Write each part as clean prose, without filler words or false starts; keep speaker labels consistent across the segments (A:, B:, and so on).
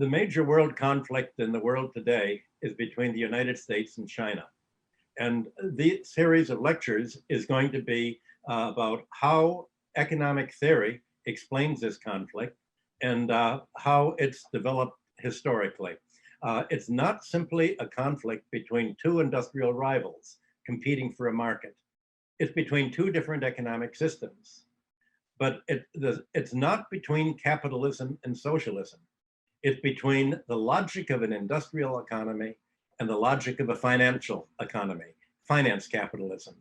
A: The major world conflict in the world today is between the United States and China. And the series of lectures is going to be about how economic theory explains this conflict and how it's developed historically. It's not simply a conflict between two industrial rivals competing for a market. It's between two different economic systems. But it's not between capitalism and socialism. It's between the logic of an industrial economy and the logic of a financial economy, finance capitalism.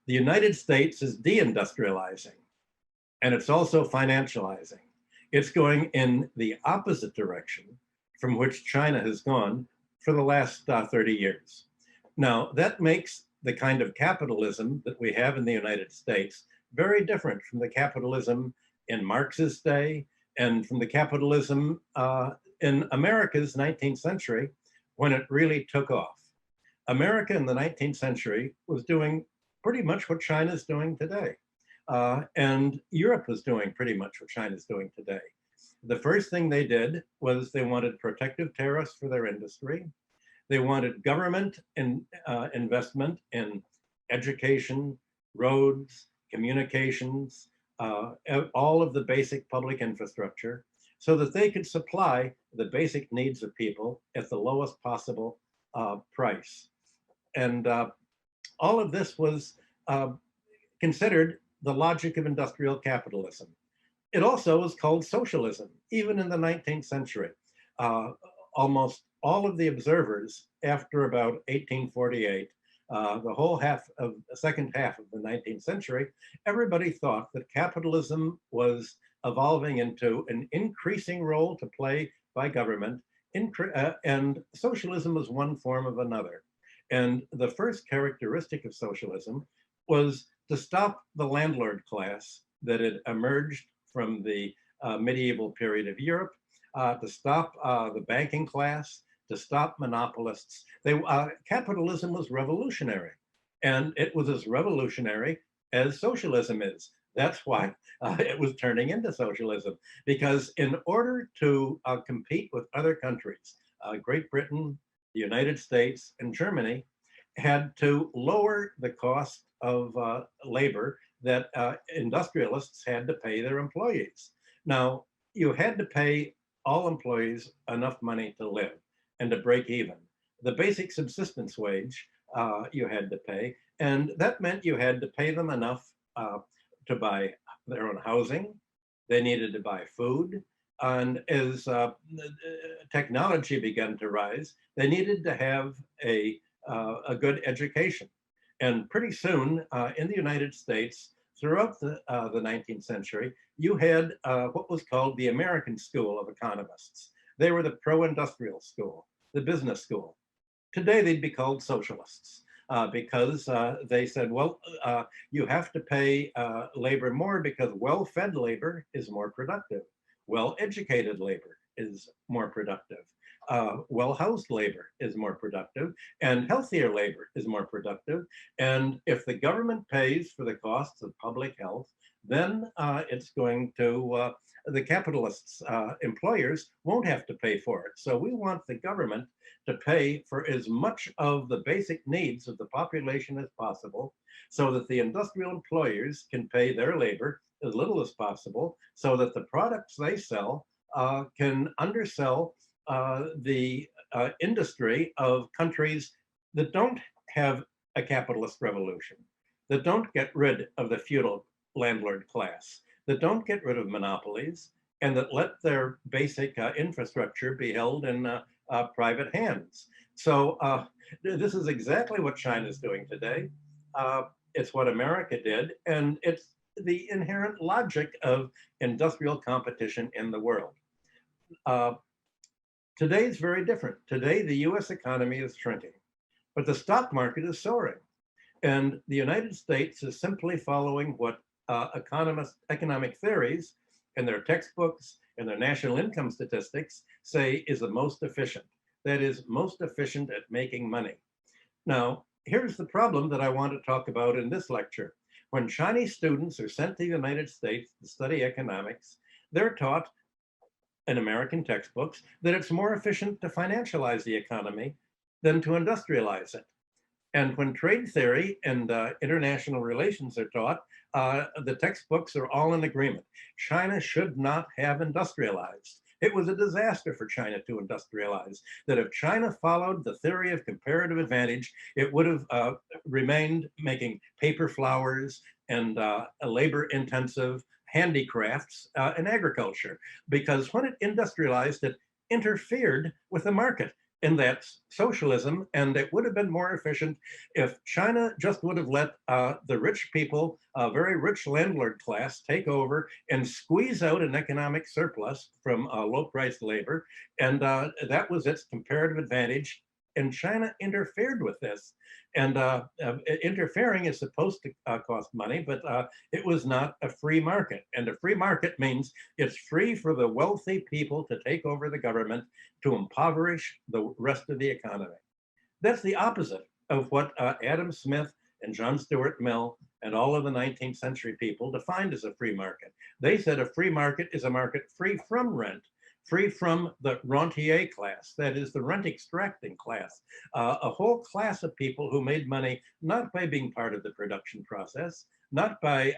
A: The United States is deindustrializing, and it's also financializing. It's going in the opposite direction from which China has gone for the last 30 years. Now, that makes the kind of capitalism that we have in the United States very different from the capitalism in Marx's day and from the capitalism in America's 19th century when it really took off. America in the 19th century was doing pretty much what China's doing today. And Europe was doing pretty much what China's doing today. The first thing they did was they wanted protective tariffs for their industry. They wanted government investment in education, roads, communications, all of the basic public infrastructure, so that they could supply the basic needs of people at the lowest possible price. And all of this was considered the logic of industrial capitalism. It also was called socialism, even in the 19th century. Almost all of the observers after about 1848, the whole second half of the 19th century, everybody thought that capitalism was evolving into an increasing role to play by government, and socialism was one form of another. And the first characteristic of socialism was to stop the landlord class that had emerged from the medieval period of Europe, to stop the banking class, to stop monopolists. Capitalism was revolutionary, and it was as revolutionary as socialism is. That's why it was turning into socialism, because in order to compete with other countries, Great Britain, the United States, and Germany had to lower the cost of labor that industrialists had to pay their employees. Now, you had to pay all employees enough money to live and to break even. The basic subsistence wage you had to pay, and that meant you had to pay them enough to buy their own housing. They needed to buy food. And as technology began to rise, they needed to have a good education. And pretty soon in the United States, throughout the 19th century, you had what was called the American School of Economists. They were the pro-industrial school, the business school. Today, they'd be called socialists because they said, well, you have to pay labor more because well-fed labor is more productive. Well-educated labor is more productive. Well-housed labor is more productive, and healthier labor is more productive. And if the government pays for the costs of public health, then it's going to, the capitalists' employers won't have to pay for it. So we want the government to pay for as much of the basic needs of the population as possible, so that the industrial employers can pay their labor as little as possible, so that the products they sell can undersell the industry of countries that don't have a capitalist revolution, that don't get rid of the feudal landlord class, that don't get rid of monopolies, and that let their basic infrastructure be held in private hands. So this is exactly what China's doing today. It's what America did, and it's the inherent logic of industrial competition in the world. Today is very different. Today, the US economy is shrinking, but the stock market is soaring. And the United States is simply following what economic theories in their textbooks and their national income statistics say is the most efficient. That is, most efficient at making money. Now, here's the problem that I want to talk about in this lecture. When Chinese students are sent to the United States to study economics, they're taught in American textbooks that it's more efficient to financialize the economy than to industrialize it. And when trade theory and international relations are taught, the textbooks are all in agreement. China should not have industrialized. It was a disaster for China to industrialize. That if China followed the theory of comparative advantage, it would have remained making paper flowers and labor-intensive handicrafts in agriculture. Because when it industrialized, it interfered with the market. And that's socialism, and it would have been more efficient if China just would have let the rich people, very rich landlord class, take over and squeeze out an economic surplus from low-priced labor, and that was its comparative advantage. And China interfered with this. And interfering is supposed to cost money, but it was not a free market. And a free market means it's free for the wealthy people to take over the government to impoverish the rest of the economy. That's the opposite of what Adam Smith and John Stuart Mill and all of the 19th century people defined as a free market. They said a free market is a market free from rent, free from the rentier class, that is the rent extracting class, a whole class of people who made money not by being part of the production process, not by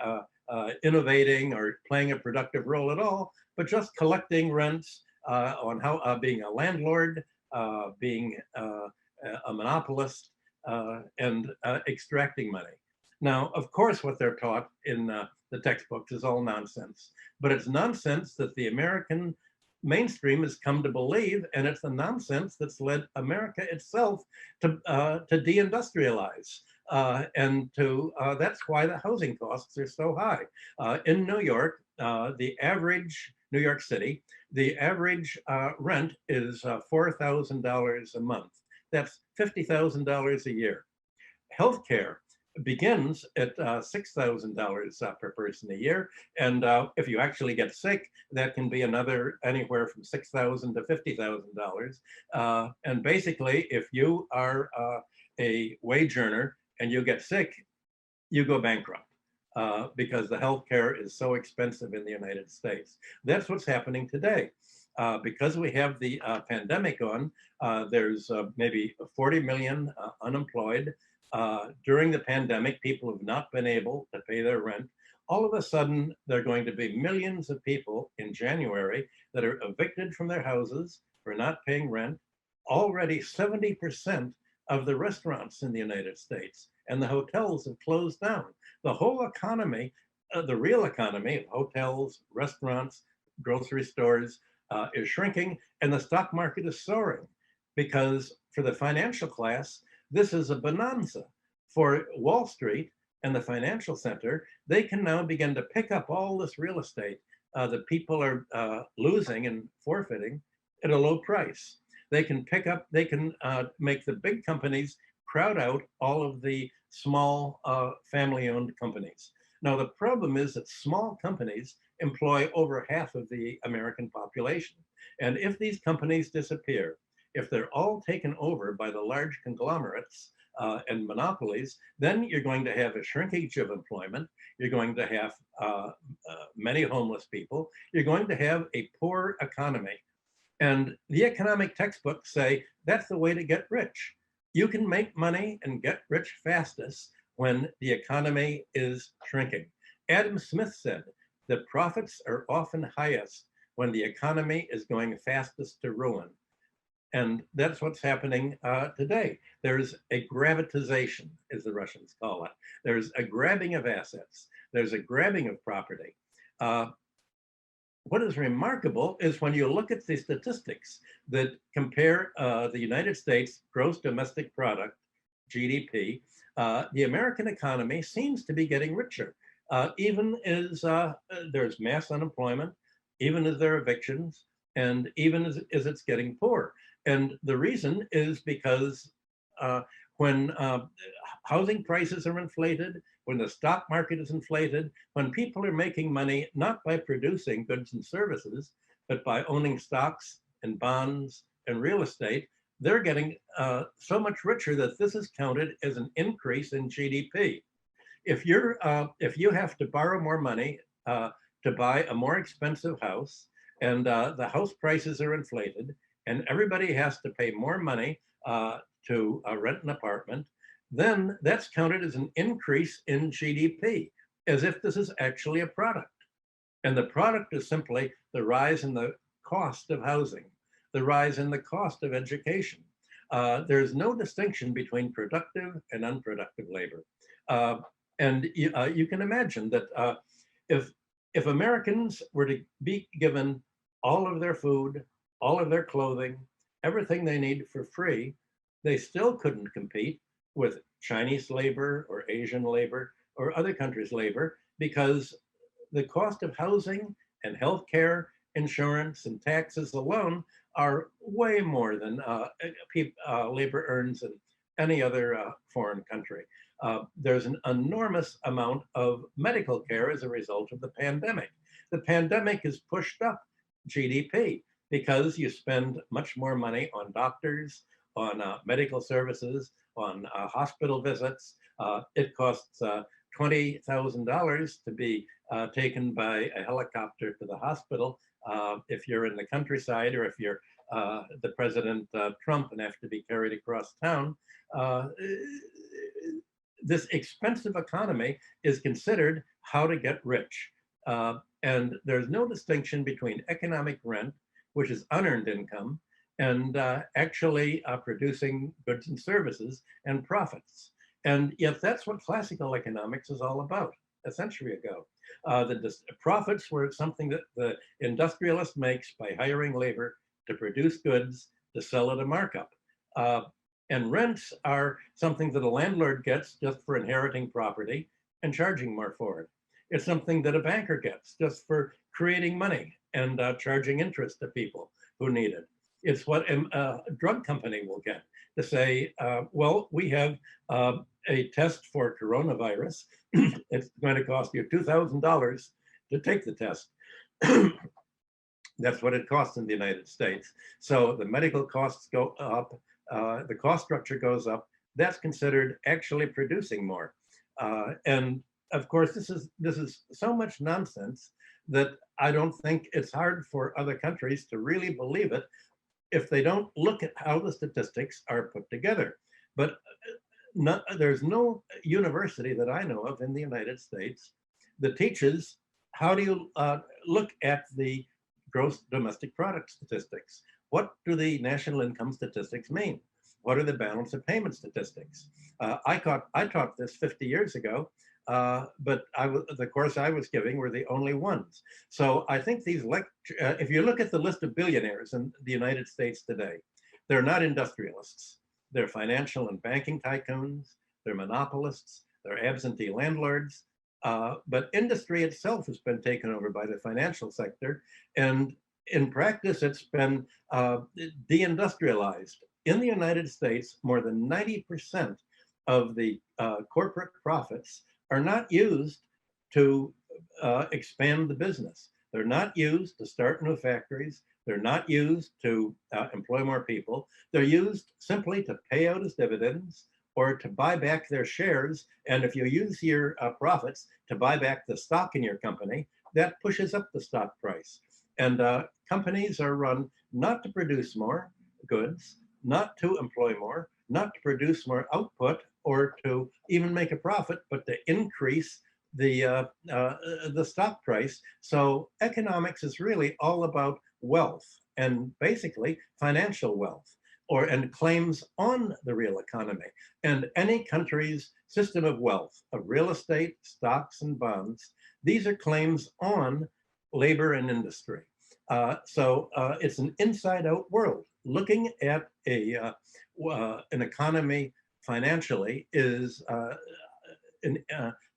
A: innovating or playing a productive role at all, but just collecting rents on how being a landlord, being a monopolist, and extracting money. Now, of course, what they're taught in the textbooks is all nonsense, but it's nonsense that the American mainstream has come to believe, and it's the nonsense that's led America itself to deindustrialize. And that's why the housing costs are so high. In New York, the average, New York City, the average rent is $4,000 a month. That's $50,000 a year. Healthcare begins at $6,000 per person a year. And if you actually get sick, that can be anywhere from $6,000 to $50,000. And basically, if you are a wage earner and you get sick, you go bankrupt. Because the healthcare is so expensive in the United States. That's what's happening today. Because we have the pandemic on, there's maybe 40 million unemployed. During the pandemic, people have not been able to pay their rent. All of a sudden, there are going to be millions of people in January that are evicted from their houses for not paying rent. Already 70% of the restaurants in the United States and the hotels have closed down. The whole economy, the real economy of hotels, restaurants, grocery stores is shrinking, and the stock market is soaring because for the financial class, this is a bonanza. For Wall Street and the financial center, they can now begin to pick up all this real estate that people are losing and forfeiting at a low price. They can make the big companies crowd out all of the small family-owned companies. Now, the problem is that small companies employ over half of the American population. And if these companies disappear, if they're all taken over by the large conglomerates and monopolies, then you're going to have a shrinkage of employment. You're going to have many homeless people. You're going to have a poor economy. And the economic textbooks say that's the way to get rich. You can make money and get rich fastest when the economy is shrinking. Adam Smith said that profits are often highest when the economy is going fastest to ruin. And that's what's happening today. There's a gravitization, as the Russians call it. There's a grabbing of assets. There's a grabbing of property. What is remarkable is when you look at the statistics that compare the United States gross domestic product, GDP, the American economy seems to be getting richer, even as there's mass unemployment, even as there are evictions, and even as it's getting poor. And the reason is because when housing prices are inflated, when the stock market is inflated, when people are making money not by producing goods and services, but by owning stocks and bonds and real estate, they're getting so much richer that this is counted as an increase in GDP. If you have to borrow more money to buy a more expensive house, and the house prices are inflated, and everybody has to pay more money to rent an apartment, then that's counted as an increase in GDP, as if this is actually a product. And the product is simply the rise in the cost of housing, the rise in the cost of education. There's no distinction between productive and unproductive labor. And you can imagine that if Americans were to be given all of their food, all of their clothing, everything they need for free, they still couldn't compete with Chinese labor or Asian labor or other countries' labor, because the cost of housing and healthcare, insurance, and taxes alone are way more than labor earns in any other foreign country. There's an enormous amount of medical care as a result of the pandemic. The pandemic has pushed up GDP because you spend much more money on doctors, on medical services, on hospital visits. It costs $20,000 to be taken by a helicopter to the hospital if you're in the countryside, or if you're the President Trump and have to be carried across town. This expensive economy is considered how to get rich. And there's no distinction between economic rent, which is unearned income, and actually producing goods and services and profits. And yet that's what classical economics is all about a century ago. The profits were something that the industrialist makes by hiring labor to produce goods to sell at a markup. And rents are something that a landlord gets just for inheriting property and charging more for it. It's something that a banker gets just for creating money and charging interest to people who need it. It's what a drug company will get to say, well, we have a test for coronavirus. It's going to cost you $2,000 to take the test. That's what it costs in the United States. So the medical costs go up, the cost structure goes up. That's considered actually producing more. And of course, this is so much nonsense that I don't think it's hard for other countries to really believe it if they don't look at how the statistics are put together. But there's no university that I know of in the United States that teaches how do you look at the gross domestic product statistics. What do the national income statistics mean? What are the balance of payment statistics? I taught this 50 years ago, but the course I was giving were the only ones. So I think these if you look at the list of billionaires in the United States today, they're not industrialists. They're financial and banking tycoons. They're monopolists. They're absentee landlords. But industry itself has been taken over by the financial sector. And in practice, it's been deindustrialized. In the United States, more than 90% of the corporate profits are not used to expand the business. They're not used to start new factories. They're not used to employ more people. They're used simply to pay out as dividends or to buy back their shares. And if you use your profits to buy back the stock in your company, that pushes up the stock price. And companies are run not to produce more goods, not to employ more, not to produce more output or to even make a profit, but to increase the stock price. So economics is really all about wealth, and basically financial wealth, and claims on the real economy. And any country's system of wealth, of real estate, stocks, and bonds, these are claims on labor and industry. So it's an inside-out world. Looking at an economy financially is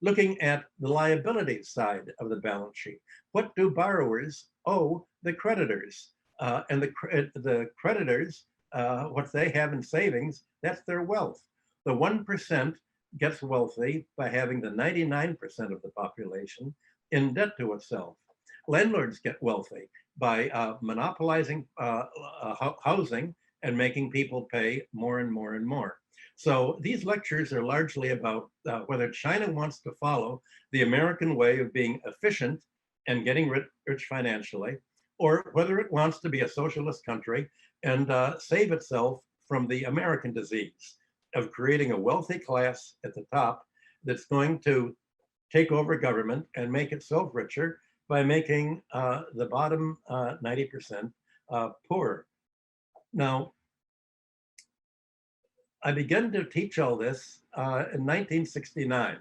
A: looking at the liabilities side of the balance sheet. What do borrowers owe the creditors? And the creditors, what they have in savings, that's their wealth. The 1% gets wealthy by having the 99% of the population in debt to itself. Landlords get wealthy by monopolizing housing and making people pay more and more and more. So these lectures are largely about whether China wants to follow the American way of being efficient and getting rich financially, or whether it wants to be a socialist country and save itself from the American disease of creating a wealthy class at the top that's going to take over government and make itself richer by making the bottom 90% poorer. Now, I began to teach all this in 1969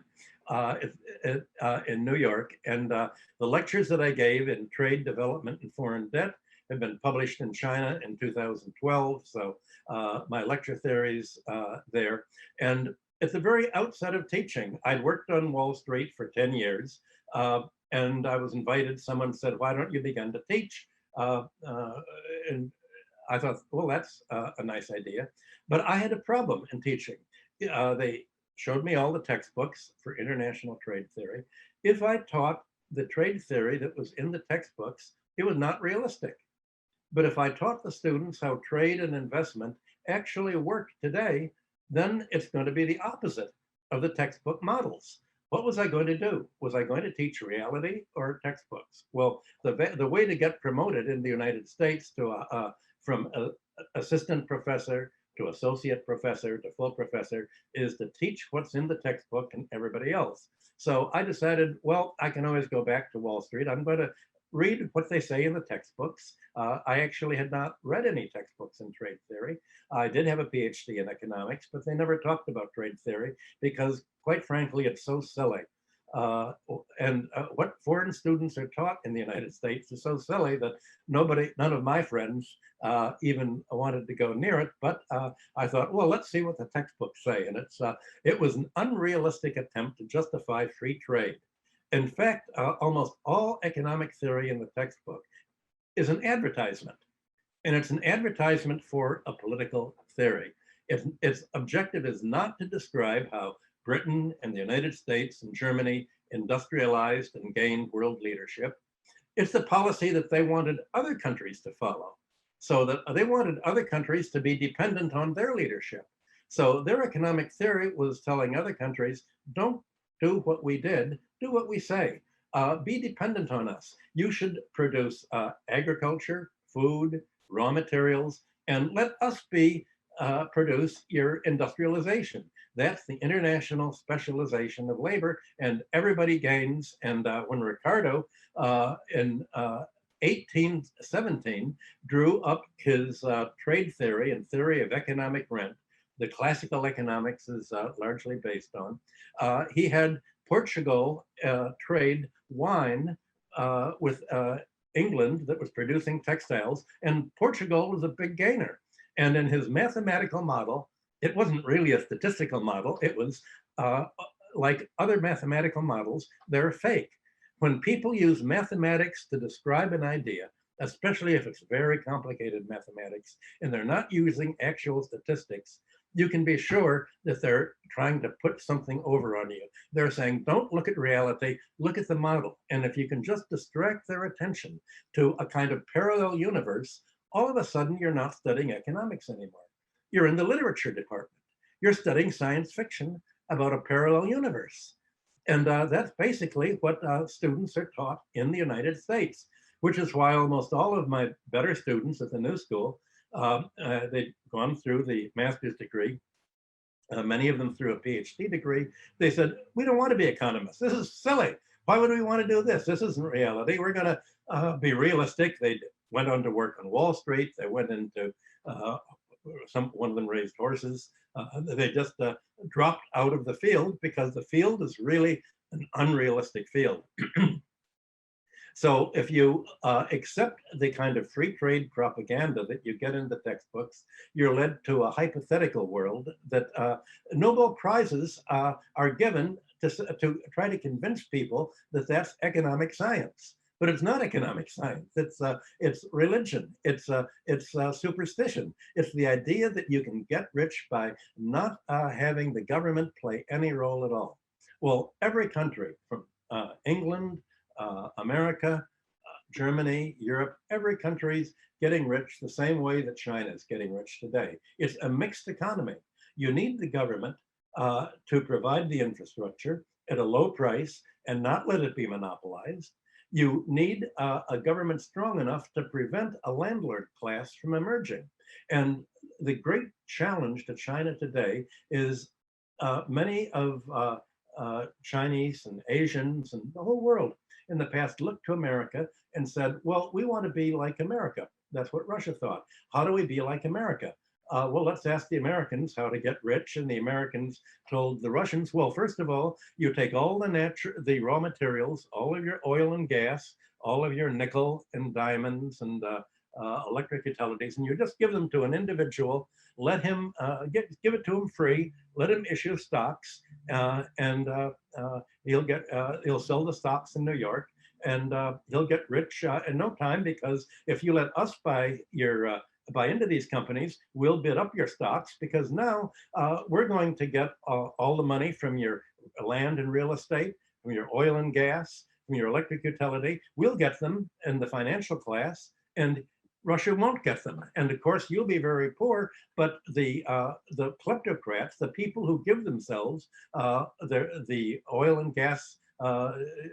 A: in New York, and the lectures that I gave in trade, development, and foreign debt have been published in China in 2012. So my lecture theories there. And at the very outset of teaching, I'd worked on Wall Street for 10 years, and I was invited. Someone said, "Why don't you begin to teach?" And I thought, well, that's a nice idea. But I had a problem in teaching. They showed me all the textbooks for international trade theory. If I taught the trade theory that was in the textbooks, it was not realistic. But if I taught the students how trade and investment actually work today, then it's going to be the opposite of the textbook models. What was I going to do? Was I going to teach reality or textbooks? Well, the way to get promoted in the United States to from assistant professor to associate professor to full professor is to teach what's in the textbook and everybody else. So I decided, well, I can always go back to Wall Street. I'm going to read what they say in the textbooks. I actually had not read any textbooks in trade theory. I did have a PhD in economics, but they never talked about trade theory because, quite frankly, it's so silly. What foreign students are taught in the United States is so silly that none of my friends even wanted to go near it. But I thought, well, let's see what the textbooks say. And it was an unrealistic attempt to justify free trade. In fact, almost all economic theory in the textbook is an advertisement. And it's an advertisement for a political theory. Its objective is not to describe how Britain and the United States and Germany industrialized and gained world leadership. It's the policy that they wanted other countries to follow. So that they wanted other countries to be dependent on their leadership. So their economic theory was telling other countries, don't do what we did, do what we say. Be dependent on us. You should produce agriculture, food, raw materials, and let us produce your industrialization. That's the international specialization of labor, and everybody gains. And when Ricardo in 1817 drew up his trade theory and theory of economic rent, the classical economics is largely based on, he had Portugal trade wine with England that was producing textiles, and Portugal was a big gainer. And in his mathematical model, it wasn't really a statistical model. It was like other mathematical models, they're fake. When people use mathematics to describe an idea, especially if it's very complicated mathematics, and they're not using actual statistics, you can be sure that they're trying to put something over on you. They're saying, don't look at reality, look at the model. And if you can just distract their attention to a kind of parallel universe, all of a sudden you're not studying economics anymore. You're in the literature department. You're studying science fiction about a parallel universe. And that's basically what students are taught in the United States, which is why almost all of my better students at the New School, they'd gone through the master's degree, many of them through a PhD degree. They said, we don't want to be economists. This is silly. Why would we want to do this? This isn't reality. We're going to be realistic. They went on to work on Wall Street. They went into, one of them raised horses. They just dropped out of the field because the field is really an unrealistic field. So if you accept the kind of free trade propaganda that you get in the textbooks, you're led to a hypothetical world that Nobel Prizes are given to try to convince people that that's economic science. But it's not economic science. It's religion. It's superstition. It's the idea that you can get rich by not having the government play any role at all. Well, every country from England, America, Germany, Europe, every country's getting rich the same way that China is getting rich today. It's a mixed economy. You need the government to provide the infrastructure at a low price and not let it be monopolized. You need a government strong enough to prevent a landlord class from emerging. And the great challenge to China today is many of Chinese and Asians and the whole world in the past looked to America and said, well, we want to be like America. That's what Russia thought. How do we be like America? Well, let's ask the Americans how to get rich. And the Americans told the Russians, well, first of all, you take all the raw materials, all of your oil and gas, all of your nickel and diamonds and electric utilities, and you just give them to an individual, let him give it to him free, let him issue stocks, and he'll sell the stocks in New York, and he'll get rich in no time, because if you let us buy into these companies, we'll bid up your stocks, because now we're going to get all the money from your land and real estate, from your oil and gas, from your electric utility. We'll get them in the financial class, and Russia won't get them. And of course, you'll be very poor, but the kleptocrats, the people who give themselves the oil and gas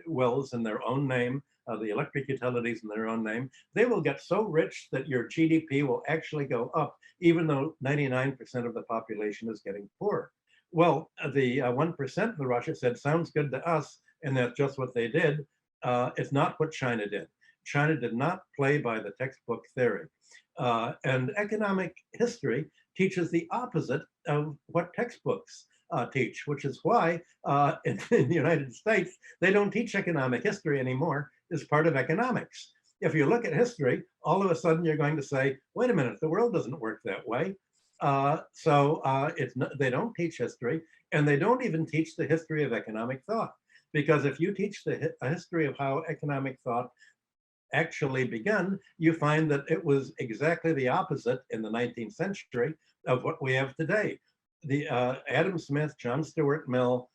A: wells in their own name, the electric utilities in their own name, they will get so rich that your GDP will actually go up, even though 99% of the population is getting poor. Well, the 1% in Russia said, sounds good to us, and that's just what they did. It's not what China did. China did not play by the textbook theory. And economic history teaches the opposite of what textbooks teach, which is why in the United States, they don't teach economic history anymore as part of economics. If you look at history, all of a sudden you're going to say, wait a minute, the world doesn't work that way. They don't teach history, and they don't even teach the history of economic thought. Because if you teach the history of how economic thought actually begun, you find that it was exactly the opposite in the 19th century of what we have today. The Adam Smith, John Stuart Mill,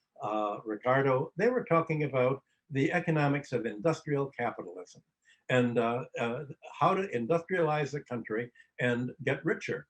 A: Ricardo, they were talking about the economics of industrial capitalism and how to industrialize the country and get richer.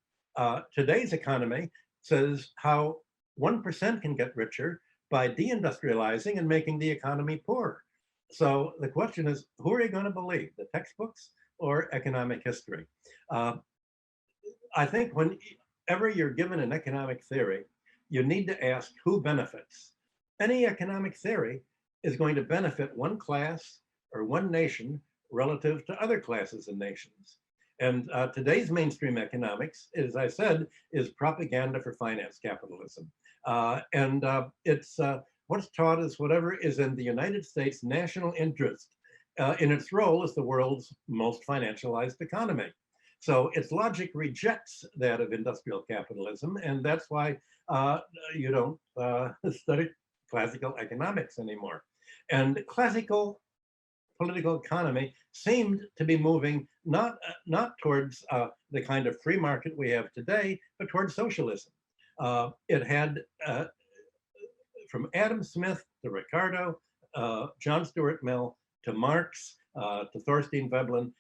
A: Today's economy says how 1% can get richer by deindustrializing and making the economy poor. So the question is, who are you going to believe, the textbooks or economic history? I think whenever you're given an economic theory, you need to ask who benefits. Any economic theory is going to benefit one class or one nation relative to other classes and nations. And today's mainstream economics, as I said, is propaganda for finance capitalism. It's what's taught is whatever is in the United States' national interest in its role as the world's most financialized economy. So its logic rejects that of industrial capitalism, and that's why you don't study classical economics anymore. And classical political economy seemed to be moving not towards the kind of free market we have today, but towards socialism. It had from Adam Smith to Ricardo, John Stuart Mill to Marx, to Thorstein Veblen,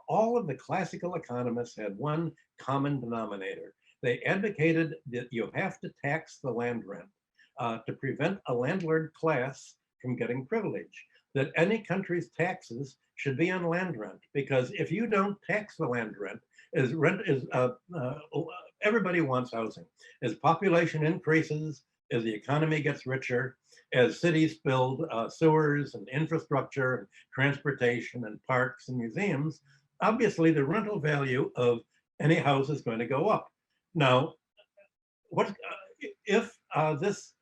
A: all of the classical economists had one common denominator. They advocated that you have to tax the land rent to prevent a landlord class from getting privilege, that any country's taxes should be on land rent, because if you don't tax the land rent, everybody wants housing. As population increases, as the economy gets richer, as cities build sewers and infrastructure and transportation and parks and museums, obviously the rental value of any house is going to go up. Now, what if this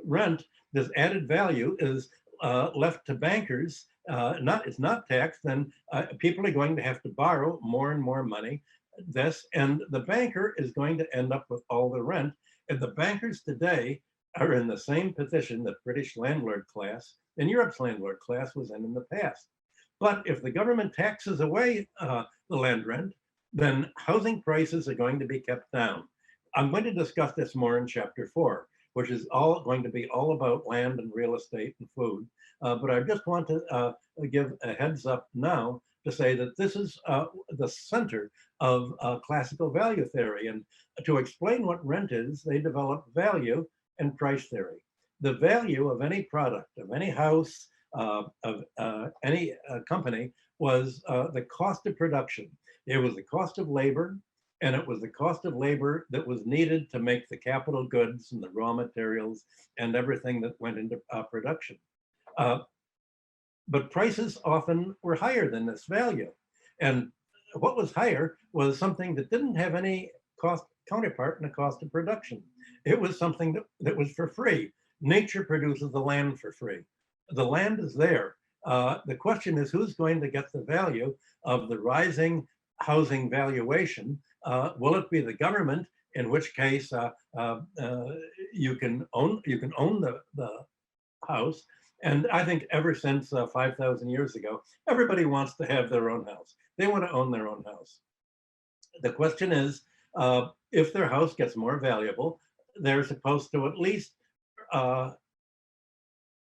A: rent, this added value, is left to bankers, it's not taxed, then people are going to have to borrow more and more money. And the banker is going to end up with all the rent. And the bankers today are in the same position that British landlord class and Europe's landlord class was in the past. But if the government taxes away the land rent, then housing prices are going to be kept down. I'm going to discuss this more in chapter 4, which is going to be all about land and real estate and food. But I just want to give a heads up now to say that this is the center of classical value theory. And to explain what rent is, they developed value and price theory. The value of any product, of any house, of any company was the cost of production. It was the cost of labor, and it was the cost of labor that was needed to make the capital goods and the raw materials and everything that went into production. But prices often were higher than this value. And what was higher was something that didn't have any cost counterpart in the cost of production. It was something that was for free. Nature produces the land for free. The land is there. The question is, who's going to get the value of the rising housing valuation? Will it be the government, in which case you can own the house? And I think ever since 5,000 years ago, everybody wants to have their own house. They want to own their own house. The question is, if their house gets more valuable, they're supposed to at least earn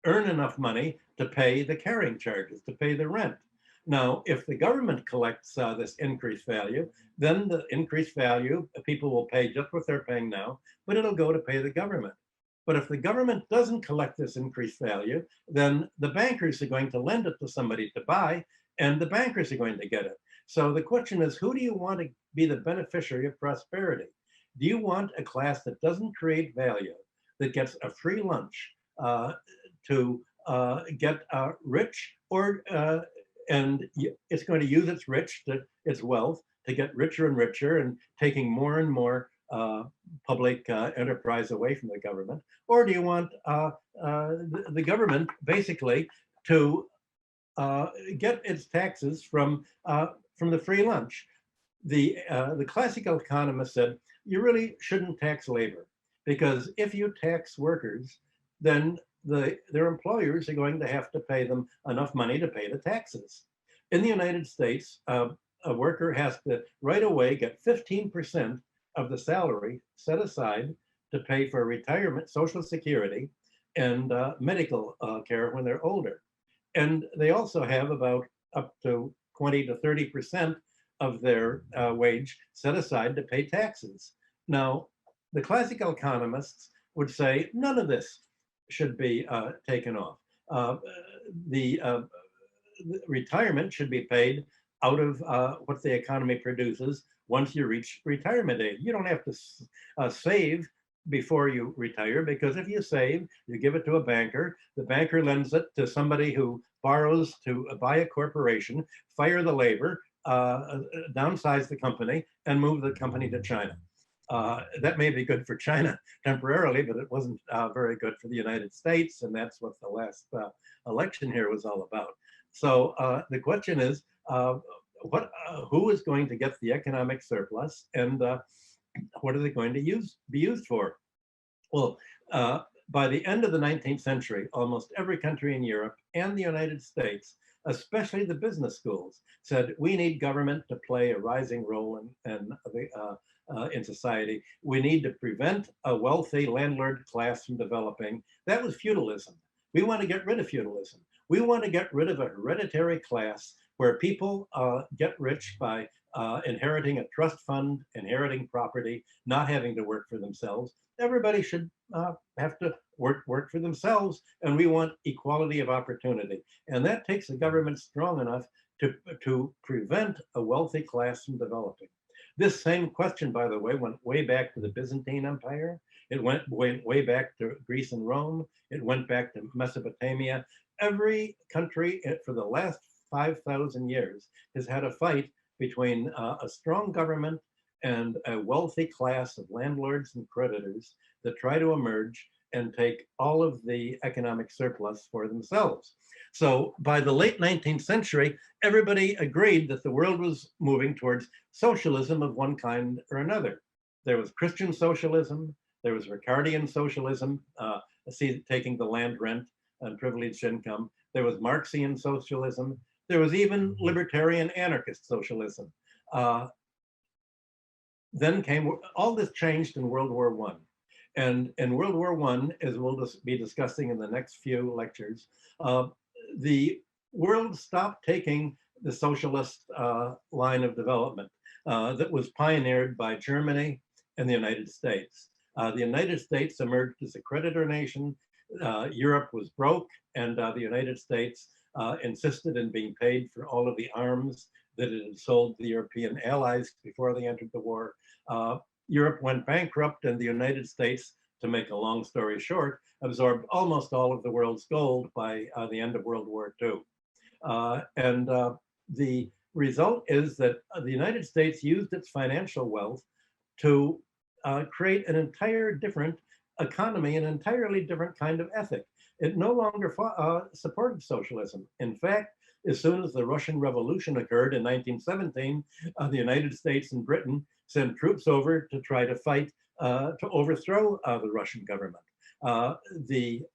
A: enough money to pay the carrying charges, to pay the rent. Now, if the government collects this increased value, then the increased value, people will pay just what they're paying now, but it'll go to pay the government. But if the government doesn't collect this increased value, then the bankers are going to lend it to somebody to buy, and the bankers are going to get it. So the question is, who do you want to be the beneficiary of prosperity? Do you want a class that doesn't create value, that gets a free lunch to get rich, or and it's going to use its wealth to get richer and richer, and taking more and more public enterprise away from the government? Or do you want the government basically to get its taxes from the free lunch? The classical economist said, you really shouldn't tax labor, because if you tax workers, then their employers are going to have to pay them enough money to pay the taxes. In the United States, a worker has to right away get 15% of the salary set aside to pay for retirement, Social Security, and medical care when they're older. And they also have about up to 20 to 30% of their wage set aside to pay taxes. Now, the classical economists would say none of this should be taken off. The retirement should be paid out of what the economy produces once you reach retirement age. You don't have to save before you retire, because if you save, you give it to a banker, the banker lends it to somebody who borrows to buy a corporation, fire the labor, downsize the company, and move the company to China. That may be good for China temporarily, but it wasn't very good for the United States, and that's what the last election here was all about. So the question is, who is going to get the economic surplus, and what are they going to be used for? Well, by the end of the 19th century, almost every country in Europe and the United States, especially the business schools, said we need government to play a rising role in society. We need to prevent a wealthy landlord class from developing. That was feudalism. We want to get rid of feudalism. We want to get rid of a hereditary class where people get rich by inheriting a trust fund, inheriting property, not having to work for themselves. Everybody should have to work for themselves, and we want equality of opportunity. And that takes a government strong enough to prevent a wealthy class from developing. This same question, by the way, went way back to the Byzantine Empire. It went way back to Greece and Rome. It went back to Mesopotamia. Every country for the last 5,000 years has had a fight between a strong government and a wealthy class of landlords and creditors that try to emerge and take all of the economic surplus for themselves. So by the late 19th century, everybody agreed that the world was moving towards socialism of one kind or another. There was Christian socialism, there was Ricardian socialism, taking the land rent and privileged income. There was Marxian socialism. There was even libertarian anarchist socialism. Then came, all this changed in World War I. And in World War I, as we'll be discussing in the next few lectures, the world stopped taking the socialist line of development that was pioneered by Germany and the United States. The United States emerged as a creditor nation. Europe was broke, and the United States insisted in being paid for all of the arms that it had sold to the European allies before they entered the war. Europe went bankrupt, and the United States, to make a long story short, absorbed almost all of the world's gold by the end of World War II. The result is that the United States used its financial wealth to create an entire different economy, an entirely different kind of ethic. It no longer supported socialism. In fact, as soon as the Russian Revolution occurred in 1917, the United States and Britain sent troops over to try to fight to overthrow the Russian government. The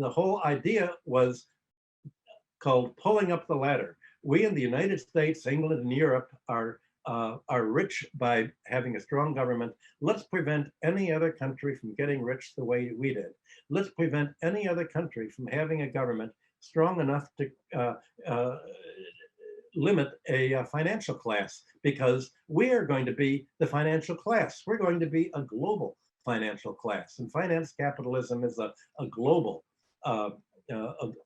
A: whole idea was called pulling up the ladder. We in the United States, England, and Europe are rich by having a strong government. Let's prevent any other country from getting rich the way we did. Let's prevent any other country from having a government strong enough to limit a financial class, because we are going to be the financial class. We're going to be a global financial class, and finance capitalism is a global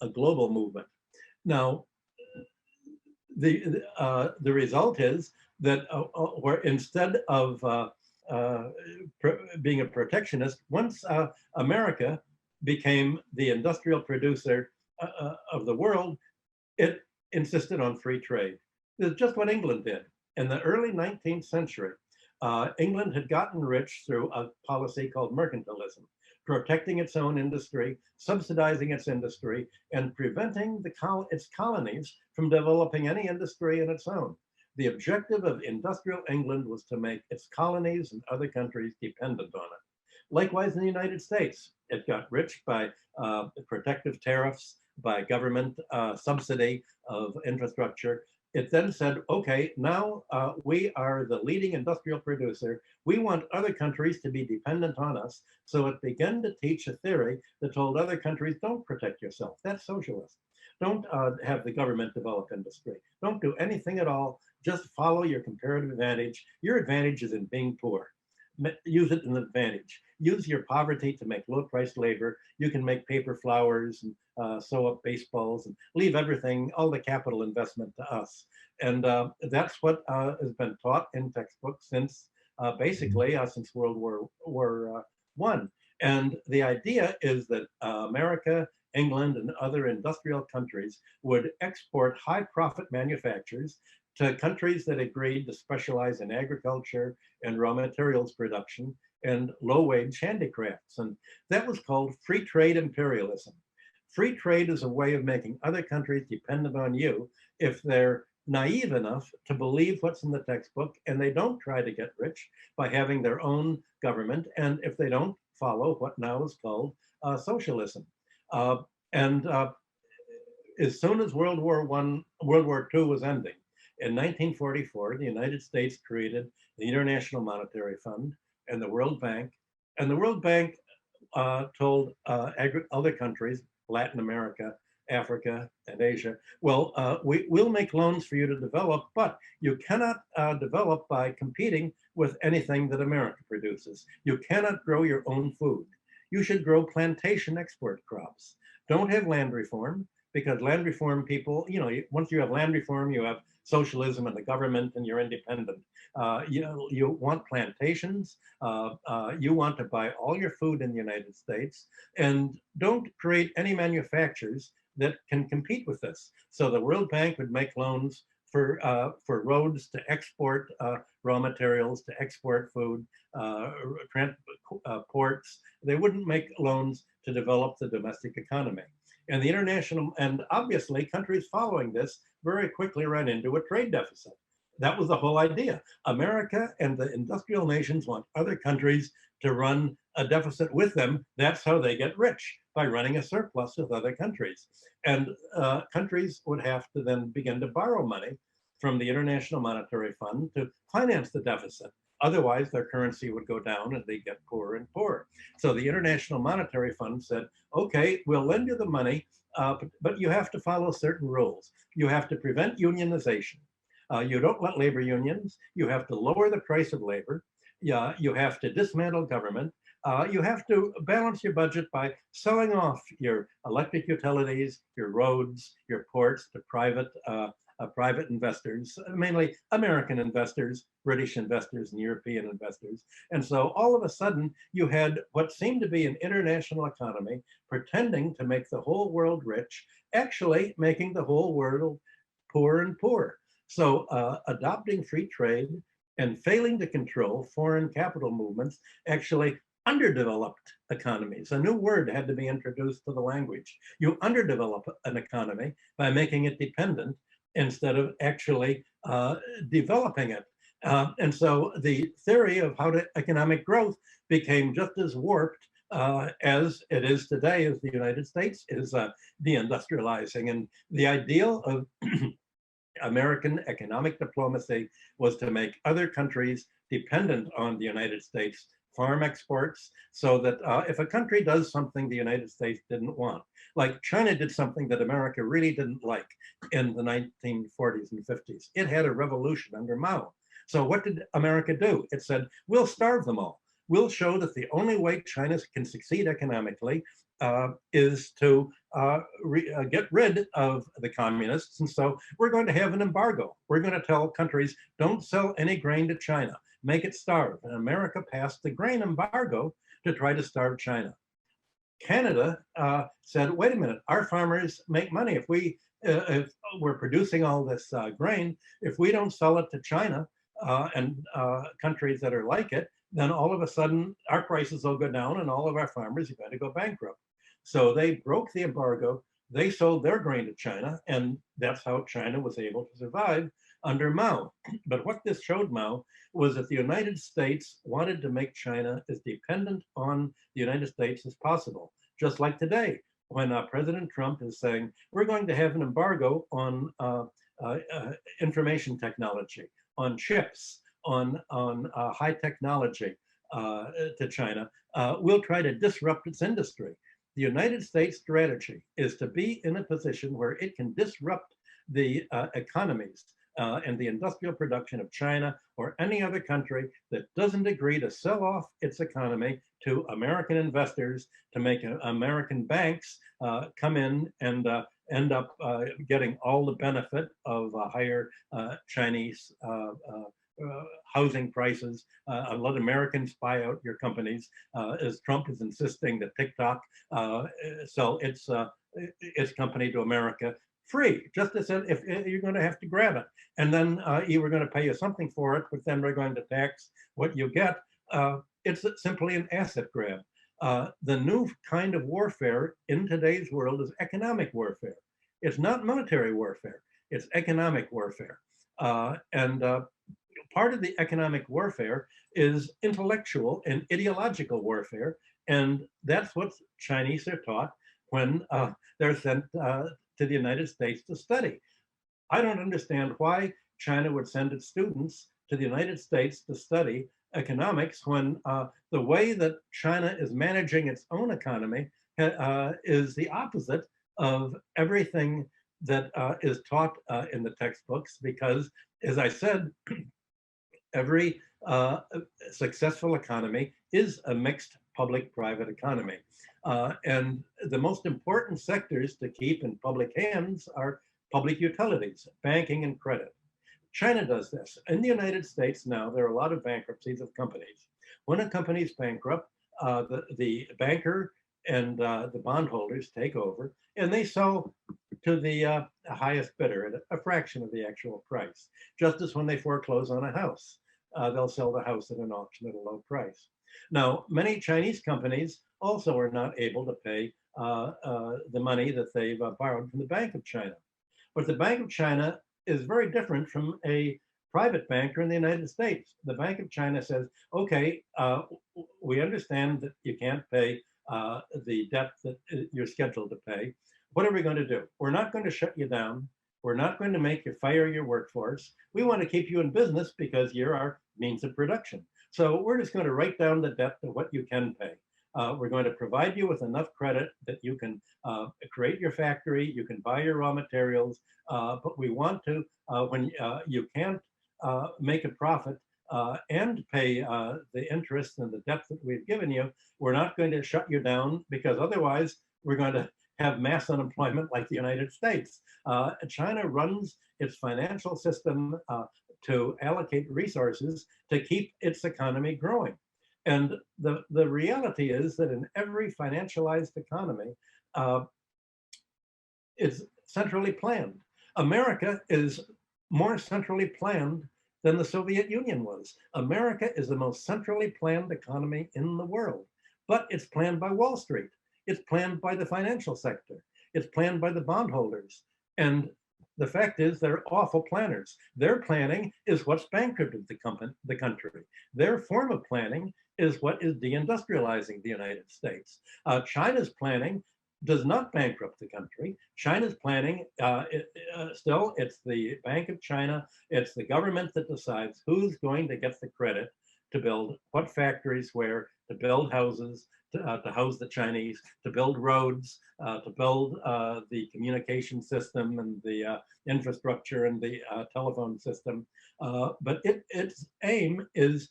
A: movement. Now, the result is that where instead of being a protectionist, once America became the industrial producer of the world, it insisted on free trade. It's just what England did. In the early 19th century, England had gotten rich through a policy called mercantilism, protecting its own industry, subsidizing its industry, and preventing its colonies from developing any industry in its own. The objective of industrial England was to make its colonies and other countries dependent on it. Likewise, in the United States, it got rich by protective tariffs, by government subsidy of infrastructure. It then said, okay, now we are the leading industrial producer. We want other countries to be dependent on us. So it began to teach a theory that told other countries, don't protect yourself. That's socialist. Don't have the government develop industry. Don't do anything at all. Just follow your comparative advantage. Your advantage is in being poor. Use it in an advantage. Use your poverty to make low-priced labor. You can make paper flowers and sew up baseballs and leave everything, all the capital investment to us. And that's what has been taught in textbooks since basically since World War I. And the idea is that America, England, and other industrial countries would export high-profit manufactures to countries that agreed to specialize in agriculture and raw materials production and low-wage handicrafts. And that was called free trade imperialism. Free trade is a way of making other countries dependent on you if they're naive enough to believe what's in the textbook and they don't try to get rich by having their own government, and if they don't follow what now is called socialism. As soon as World War II was ending, in 1944, the United States created the International Monetary Fund and the World Bank. And the World Bank told other countries, Latin America, Africa, and Asia, well, we'll make loans for you to develop, but you cannot develop by competing with anything that America produces. You cannot grow your own food. You should grow plantation export crops. Don't have land reform, because land reform people, once you have land reform, you have socialism and the government, and you're independent. You want plantations. You want to buy all your food in the United States, and don't create any manufacturers that can compete with this. So the World Bank would make loans for roads to export raw materials, to export food, ports. They wouldn't make loans to develop the domestic economy. And the international, and obviously countries following this very quickly ran into a trade deficit. That was the whole idea. America and the industrial nations want other countries to run a deficit with them. That's how they get rich, by running a surplus with other countries. And countries would have to then begin to borrow money from the International Monetary Fund to finance the deficit. Otherwise, their currency would go down and they get poorer and poorer. So the International Monetary Fund said, okay, we'll lend you the money, but you have to follow certain rules. You have to prevent unionization. You don't let labor unions. You have to lower the price of labor. You have to dismantle government. you have to balance your budget by selling off your electric utilities, your roads, your ports to private investors, mainly American investors, British investors, and European investors. And so all of a sudden, you had what seemed to be an international economy pretending to make the whole world rich, actually making the whole world poor and poor. So adopting free trade and failing to control foreign capital movements actually underdeveloped economies. A new word had to be introduced to the language. You underdevelop an economy by making it dependent instead of actually developing it. And so the theory of how to economic growth became just as warped as it is today, as the United States is deindustrializing. And the ideal of American economic diplomacy was to make other countries dependent on the United States farm exports, so that if a country does something the United States didn't want, like China did something that America really didn't like in the 1940s and 50s. It had a revolution under Mao. So what did America do? It said, we'll starve them all. We'll show that the only way China can succeed economically is to get rid of the communists. And so we're going to have an embargo. We're going to tell countries, don't sell any grain to China, make it starve. And America passed the grain embargo to try to starve China. Canada said, wait a minute, our farmers make money. If we're producing all this grain, if we don't sell it to China and countries that are like it, then all of a sudden our prices will go down and all of our farmers are going to go bankrupt. So they broke the embargo, they sold their grain to China, and that's how China was able to survive under Mao. But what this showed Mao was that the United States wanted to make China as dependent on the United States as possible. Just like today, when President Trump is saying, we're going to have an embargo on information technology, on chips, on high technology to China, we'll try to disrupt its industry. The United States strategy is to be in a position where it can disrupt the economies and the industrial production of China or any other country that doesn't agree to sell off its economy to American investors, to make American banks come in and end up getting all the benefit of higher Chinese housing prices, let Americans buy out your companies, as Trump is insisting that TikTok sell its company to America free, just as if you're going to have to grab it. And then we're going to pay you something for it, but then we're going to tax what you get. It's simply an asset grab. The new kind of warfare in today's world is economic warfare. It's not military warfare, it's economic warfare. Part of the economic warfare is intellectual and ideological warfare, and that's what Chinese are taught when they're sent to the United States to study. I don't understand why China would send its students to the United States to study economics when the way that China is managing its own economy is the opposite of everything that is taught in the textbooks, because, as I said, every successful economy is a mixed public-private economy. And the most important sectors to keep in public hands are public utilities, banking and credit. China does this. In the United States now, there are a lot of bankruptcies of companies. When a company is bankrupt, the banker and the bondholders take over, and they sell to the highest bidder at a fraction of the actual price. Just as when they foreclose on a house, they'll sell the house at an auction at a low price. Now, many Chinese companies also are not able to pay the money that they've borrowed from the Bank of China. But the Bank of China is very different from a private banker in the United States. The Bank of China says, okay, we understand that you can't pay the debt that you're scheduled to pay. What are we going to do? We're not going to shut you down. We're not going to make you fire your workforce. We want to keep you in business because you're our means of production. So we're just going to write down the debt to what you can pay. We're going to provide you with enough credit that you can create your factory, you can buy your raw materials, but we want to, when you can't make a profit, and pay the interest and the debt that we've given you, we're not going to shut you down, because otherwise we're going to have mass unemployment like the United States. China runs its financial system to allocate resources to keep its economy growing. And the reality is that in every financialized economy, it's centrally planned. America is more centrally planned than the Soviet Union was. America is the most centrally planned economy in the world, but it's planned by Wall Street. It's planned by the financial sector. It's planned by the bondholders. And the fact is they're awful planners. Their planning is what's bankrupted the country. Their form of planning is what is deindustrializing the United States. China's planning does not bankrupt the country. China's planning, still, it's the Bank of China, it's the government that decides who's going to get the credit to build what factories where, to build houses, to house the Chinese, to build roads, to build the communication system and the infrastructure and the telephone system. But its aim is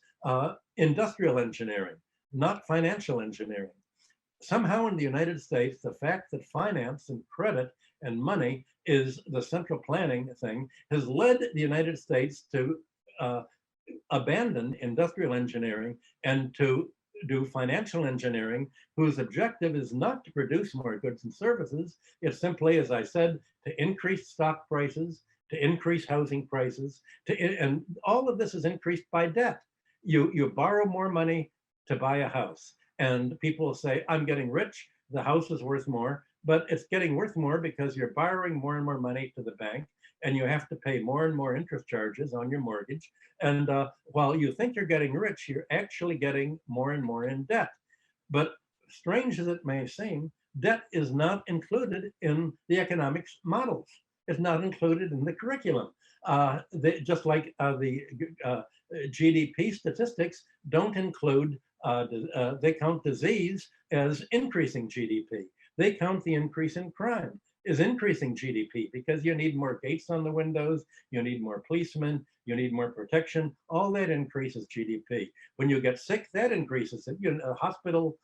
A: industrial engineering, not financial engineering. Somehow in the United States, the fact that finance and credit and money is the central planning thing has led the United States to abandon industrial engineering and to do financial engineering, whose objective is not to produce more goods and services. It's simply, as I said, to increase stock prices, to increase housing prices, and all of this is increased by debt. You borrow more money to buy a house. And people will say, I'm getting rich, the house is worth more, but it's getting worth more because you're borrowing more and more money to the bank, and you have to pay more and more interest charges on your mortgage. And while you think you're getting rich, you're actually getting more and more in debt. But strange as it may seem, debt is not included in the economics models. It's not included in the curriculum. Just like the GDP statistics don't include, they count disease as increasing GDP. They count the increase in crime is increasing GDP because you need more gates on the windows, you need more policemen, you need more protection. All that increases GDP. When you get sick, that increases it. Hospital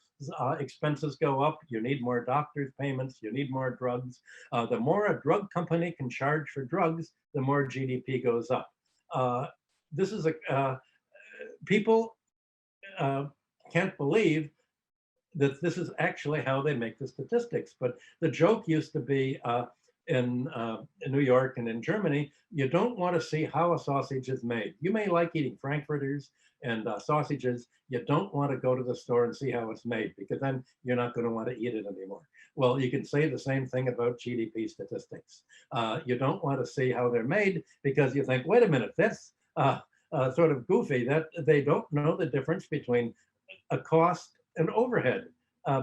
A: expenses go up, you need more doctors' payments, you need more drugs. The more a drug company can charge for drugs, the more GDP goes up. This is people can't believe that this is actually how they make the statistics. But the joke used to be in New York and in Germany, you don't want to see how a sausage is made. You may like eating frankfurters and sausages. You don't want to go to the store and see how it's made, because then you're not going to want to eat it anymore. Well, you can say the same thing about GDP statistics. You don't want to see how they're made because you think, wait a minute, that's sort of goofy, that they don't know the difference between a cost and overhead,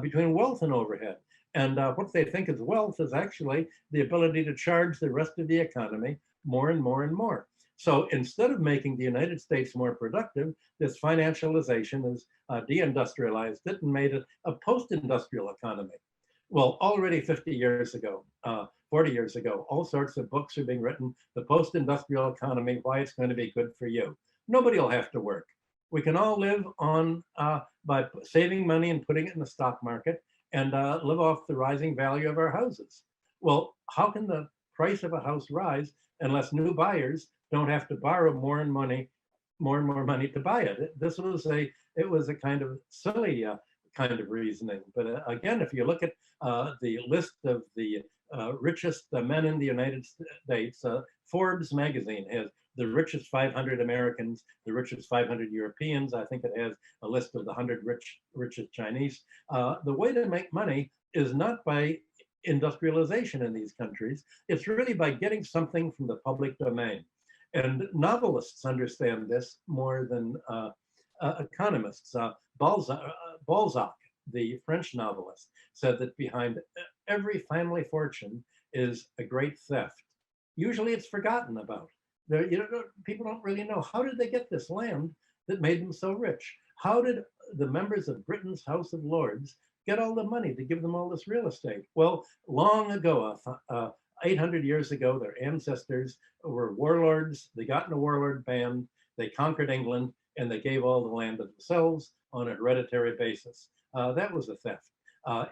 A: between wealth and overhead. And what they think is wealth is actually the ability to charge the rest of the economy more and more and more. So instead of making the United States more productive, this financialization has deindustrialized it and made it a post-industrial economy. Well, already 50 years ago, 40 years ago, all sorts of books are being written, the post-industrial economy, why it's going to be good for you. Nobody will have to work. We can all live on by saving money and putting it in the stock market and live off the rising value of our houses. Well, how can the price of a house rise unless new buyers don't have to borrow more and more money to buy it? This was a kind of silly kind of reasoning. But again, if you look at the list of the richest men in the United States, Forbes magazine has the richest 500 Americans, the richest 500 Europeans. I think it has a list of the 100 richest Chinese. The way to make money is not by industrialization in these countries. It's really by getting something from the public domain. And novelists understand this more than economists. Balzac, the French novelist, said that behind every family fortune is a great theft. Usually it's forgotten about. People don't really know, how did they get this land that made them so rich? How did the members of Britain's House of Lords get all the money to give them all this real estate? Well, long ago, 800 years ago, their ancestors were warlords. They got in a warlord band. They conquered England. and they gave all the land to themselves on a hereditary basis. That was a theft.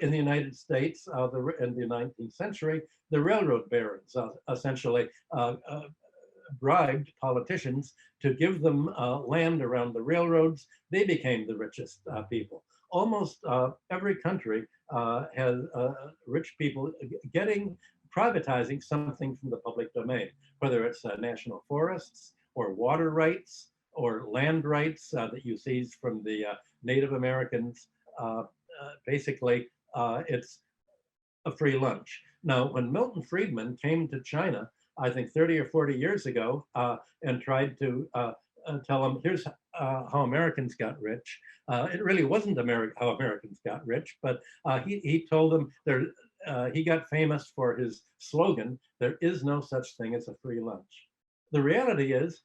A: In the United States, in the 19th century, the railroad barons essentially bribed politicians to give them land around the railroads. They became the richest people. Almost every country has rich people privatizing something from the public domain, whether it's national forests or water rights or land rights that you seize from the Native Americans. Basically, it's a free lunch. Now, when Milton Friedman came to China, I think 30 or 40 years ago, and tried to tell them, here's how Americans got rich. It really wasn't how Americans got rich, but he told them he got famous for his slogan, there is no such thing as a free lunch. The reality is,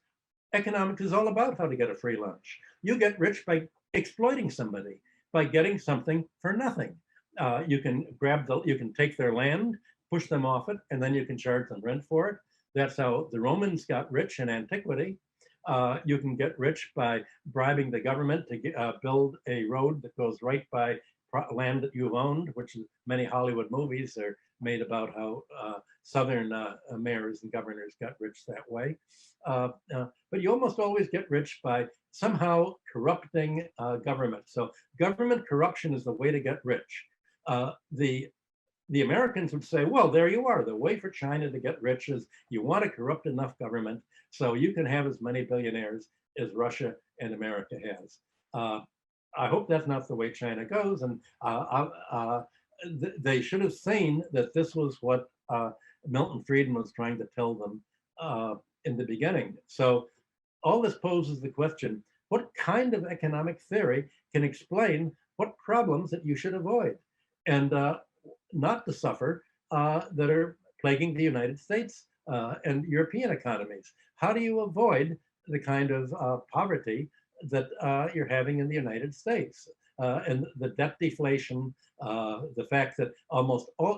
A: economics is all about how to get a free lunch. You get rich by exploiting somebody, by getting something for nothing. You can take their land, push them off it, and then you can charge them rent for it. That's how the Romans got rich in antiquity. You can get rich by bribing the government to build a road that goes right by land that you've owned, which many Hollywood movies are made about how Southern mayors and governors got rich that way. But you almost always get rich by somehow corrupting government. So government corruption is the way to get rich. The Americans would say, well, there you are. The way for China to get rich is you want to corrupt enough government so you can have as many billionaires as Russia and America has. I hope that's not the way China goes. And they should have seen that this was what Milton Friedman was trying to tell them in the beginning. So all this poses the question, what kind of economic theory can explain what problems that you should avoid and not to suffer that are plaguing the United States and European economies? How do you avoid the kind of poverty that you're having in the United States? And the debt deflation, the fact that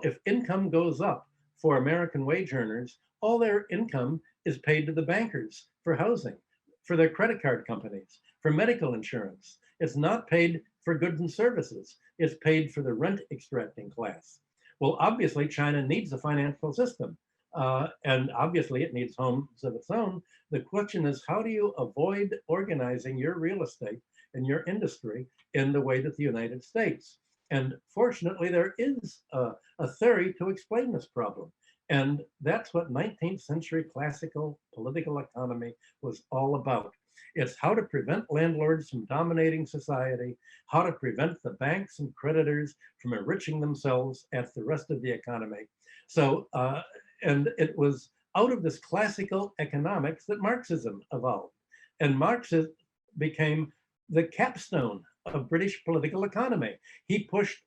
A: if income goes up for American wage earners, all their income is paid to the bankers for housing, for their credit card companies, for medical insurance. It's not paid for goods and services. It's paid for the rent extracting class. Well, obviously, China needs a financial system. And obviously, it needs homes of its own. The question is, how do you avoid organizing your real estate and your industry in the way that the United States? And fortunately, there is a theory to explain this problem. And that's what 19th century classical political economy was all about. It's how to prevent landlords from dominating society, how to prevent the banks and creditors from enriching themselves at the rest of the economy. So, and it was out of this classical economics that Marxism evolved. And Marxism became the capstone of British political economy. He pushed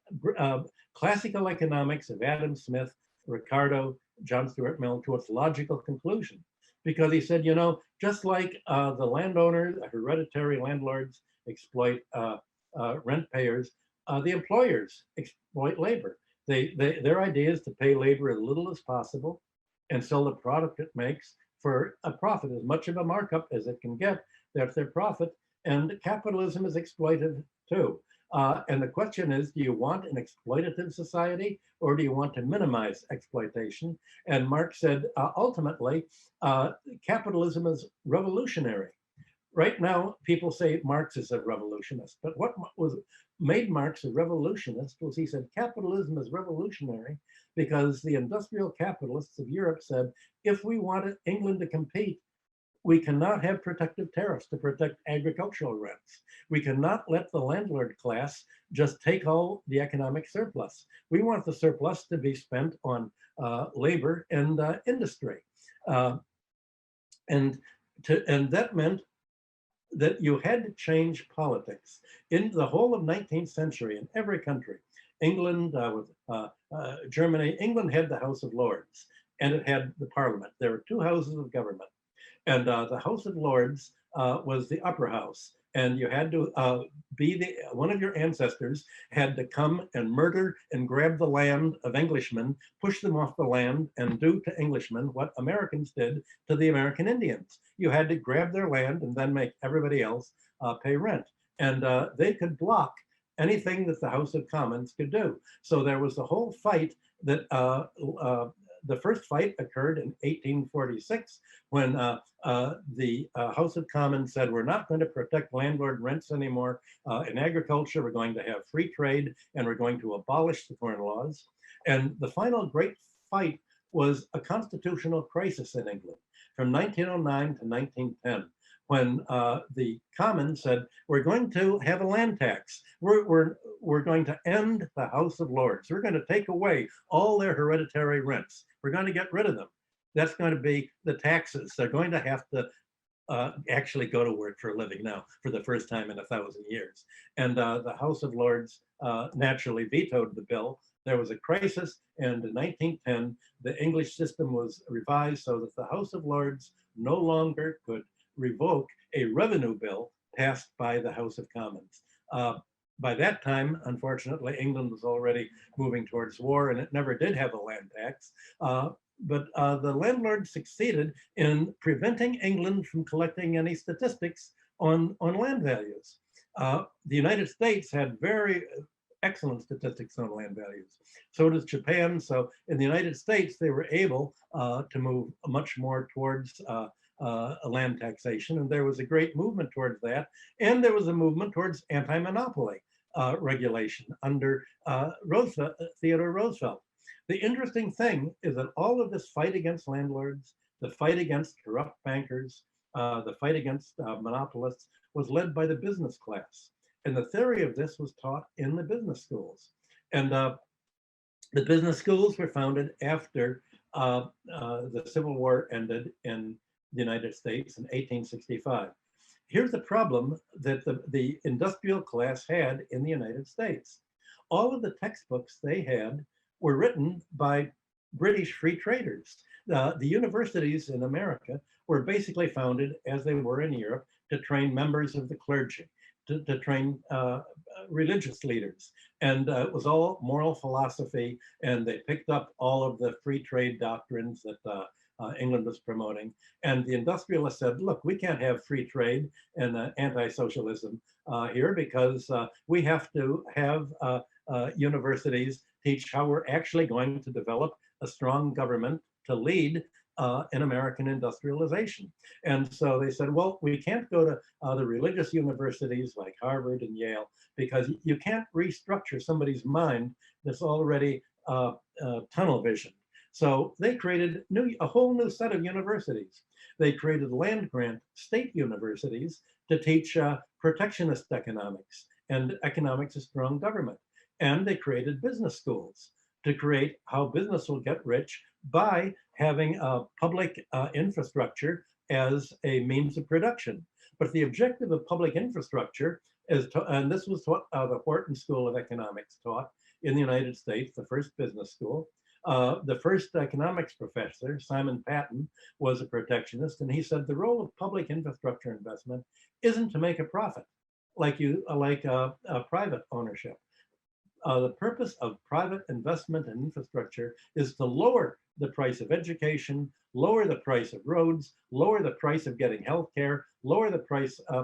A: classical economics of Adam Smith, Ricardo, John Stuart Mill to its logical conclusion. Because he said, just like the landowners, hereditary landlords exploit rent payers, the employers exploit labor. Their idea is to pay labor as little as possible and sell the product it makes for a profit, as much of a markup as it can get. That's their profit. And capitalism is exploitive too. And the question is, do you want an exploitative society or do you want to minimize exploitation? And Marx said, ultimately, capitalism is revolutionary. Right now, people say Marx is a revolutionist, but what made Marx a revolutionist was he said capitalism is revolutionary because the industrial capitalists of Europe said, if we wanted England to compete, we cannot have protective tariffs to protect agricultural rents. We cannot let the landlord class just take all the economic surplus. We want the surplus to be spent on labor and industry. And that meant that you had to change politics. In the whole of 19th century, in every country, England, Germany, England had the House of Lords and it had the Parliament. There were two houses of government. And the House of Lords was the upper house. And you had to one of your ancestors had to come and murder and grab the land of Englishmen, push them off the land, and do to Englishmen what Americans did to the American Indians. You had to grab their land and then make everybody else pay rent. And they could block anything that the House of Commons could do. So there was a whole fight that the first fight occurred in 1846 when the House of Commons said, we're not going to protect landlord rents anymore in agriculture, we're going to have free trade, and we're going to abolish the Corn Laws. And the final great fight was a constitutional crisis in England from 1909 to 1910, when the Commons said, we're going to have a land tax. We're going to end the House of Lords. We're going to take away all their hereditary rents. We're going to get rid of them. That's going to be the taxes. They're going to have to actually go to work for a living now for the first time in 1,000 years. And the House of Lords naturally vetoed the bill. There was a crisis, and in 1910, the English system was revised so that the House of Lords no longer could revoke a revenue bill passed by the House of Commons. By that time, unfortunately, England was already moving towards war, and it never did have a land tax. But the landlord succeeded in preventing England from collecting any statistics on land values. The United States had very excellent statistics on land values. So does Japan. So in the United States, they were able to move much more towards land taxation, and there was a great movement towards that. And there was a movement towards anti-monopoly regulation under Theodore Roosevelt. The interesting thing is that all of this fight against landlords, the fight against corrupt bankers, the fight against monopolists was led by the business class. And the theory of this was taught in the business schools. And the business schools were founded after the Civil War ended in the United States in 1865. Here's the problem that the industrial class had in the United States. All of the textbooks they had were written by British free traders. The universities in America were basically founded, as they were in Europe, to train members of the clergy, to train religious leaders. And it was all moral philosophy, and they picked up all of the free trade doctrines that England was promoting. And the industrialists said, look, we can't have free trade and anti-socialism here, because we have to have universities teach how we're actually going to develop a strong government to lead in American industrialization. And so they said, well, we can't go to the religious universities like Harvard and Yale, because you can't restructure somebody's mind that's already tunnel vision. So they created a whole new set of universities. They created land-grant state universities to teach protectionist economics and economics of strong government. And they created business schools to create how business will get rich by having a public infrastructure as a means of production. But the objective of public infrastructure is, and this was what the Wharton School of Economics taught in the United States, the first business school. The first economics professor, Simon Patton, was a protectionist, and he said the role of public infrastructure investment isn't to make a profit like private ownership. The purpose of private investment in infrastructure is to lower the price of education, lower the price of roads, lower the price of getting health care, lower the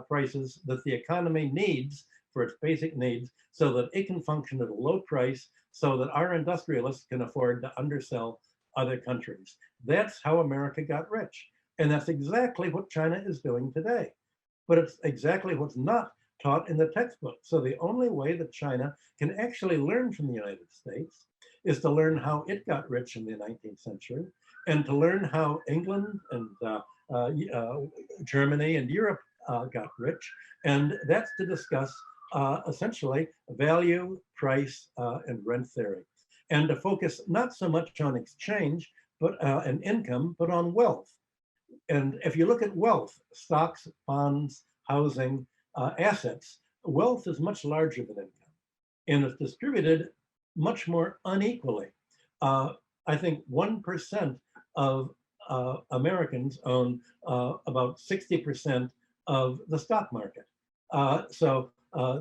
A: prices that the economy needs for its basic needs, so that it can function at a low price, so that our industrialists can afford to undersell other countries. That's how America got rich. And that's exactly what China is doing today. But it's exactly what's not taught in the textbook. So the only way that China can actually learn from the United States is to learn how it got rich in the 19th century, and to learn how England and Germany and Europe got rich. And that's to discuss essentially value, price, and rent theory, and to focus not so much on exchange and income, but on wealth. And if you look at wealth, stocks, bonds, housing, assets, wealth is much larger than income, and it's distributed much more unequally. I think 1% of Americans own about 60% of the stock market.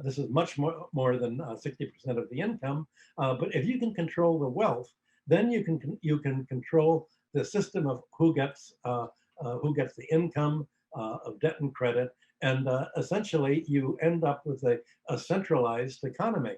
A: This is much more than 60% of the income. But if you can control the wealth, then you can control the system of who gets the income of debt and credit, and essentially you end up with a centralized economy.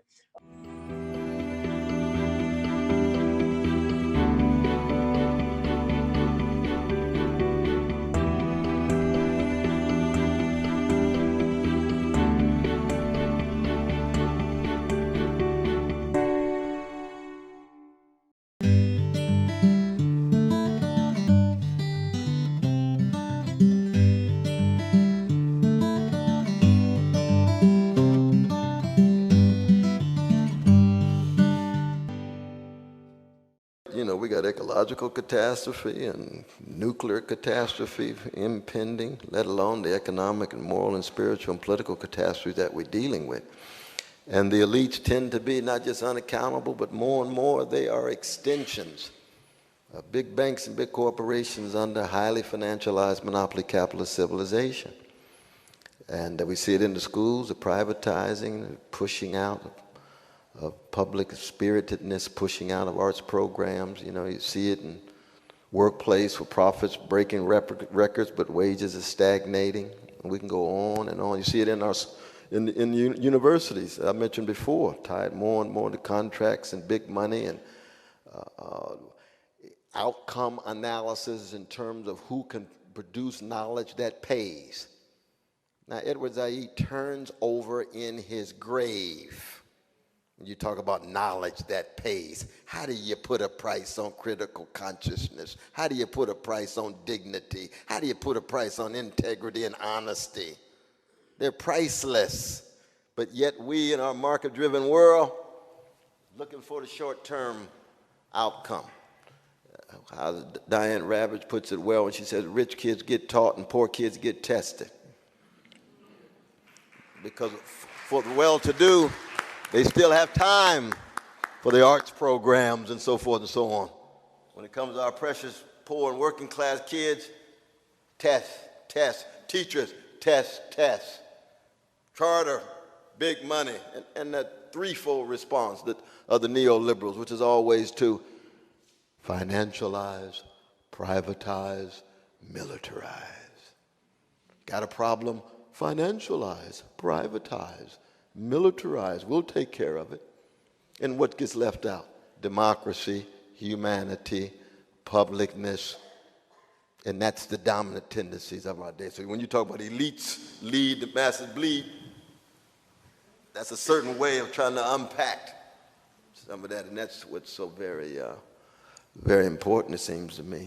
B: You know, we got ecological catastrophe and nuclear catastrophe impending, let alone the economic and moral and spiritual and political catastrophe that we're dealing with. And the elites tend to be not just unaccountable, but more and more they are extensions of big banks and big corporations under highly financialized monopoly capitalist civilization. And we see it in the schools, the privatizing, the pushing out of public spiritedness, pushing out of arts programs. You know, you see it in workplace where profits breaking records, but wages are stagnating. And we can go on and on. You see it in universities, I mentioned before, tied more and more to contracts and big money and outcome analysis in terms of who can produce knowledge that pays. Now, Edward Said turns over in his grave. You talk about knowledge that pays. How do you put a price on critical consciousness? How do you put a price on dignity? How do you put a price on integrity and honesty? They're priceless. But yet we in our market-driven world, looking for the short-term outcome. How Diane Ravitch puts it well when she says rich kids get taught and poor kids get tested. Because for the well-to-do, they still have time for the arts programs and so forth and so on. When it comes to our precious poor and working class kids, test, test, teachers, test, test. Charter, big money, and that threefold response of the neoliberals, which is always to financialize, privatize, militarize. Got a problem? Financialize, privatize, militarize. We'll take care of it. And what gets left out? Democracy, humanity, publicness, and that's the dominant tendencies of our day. So when you talk about elites lead, the masses bleed, that's a certain way of trying to unpack some of that, and that's what's so very, very important, it seems to me.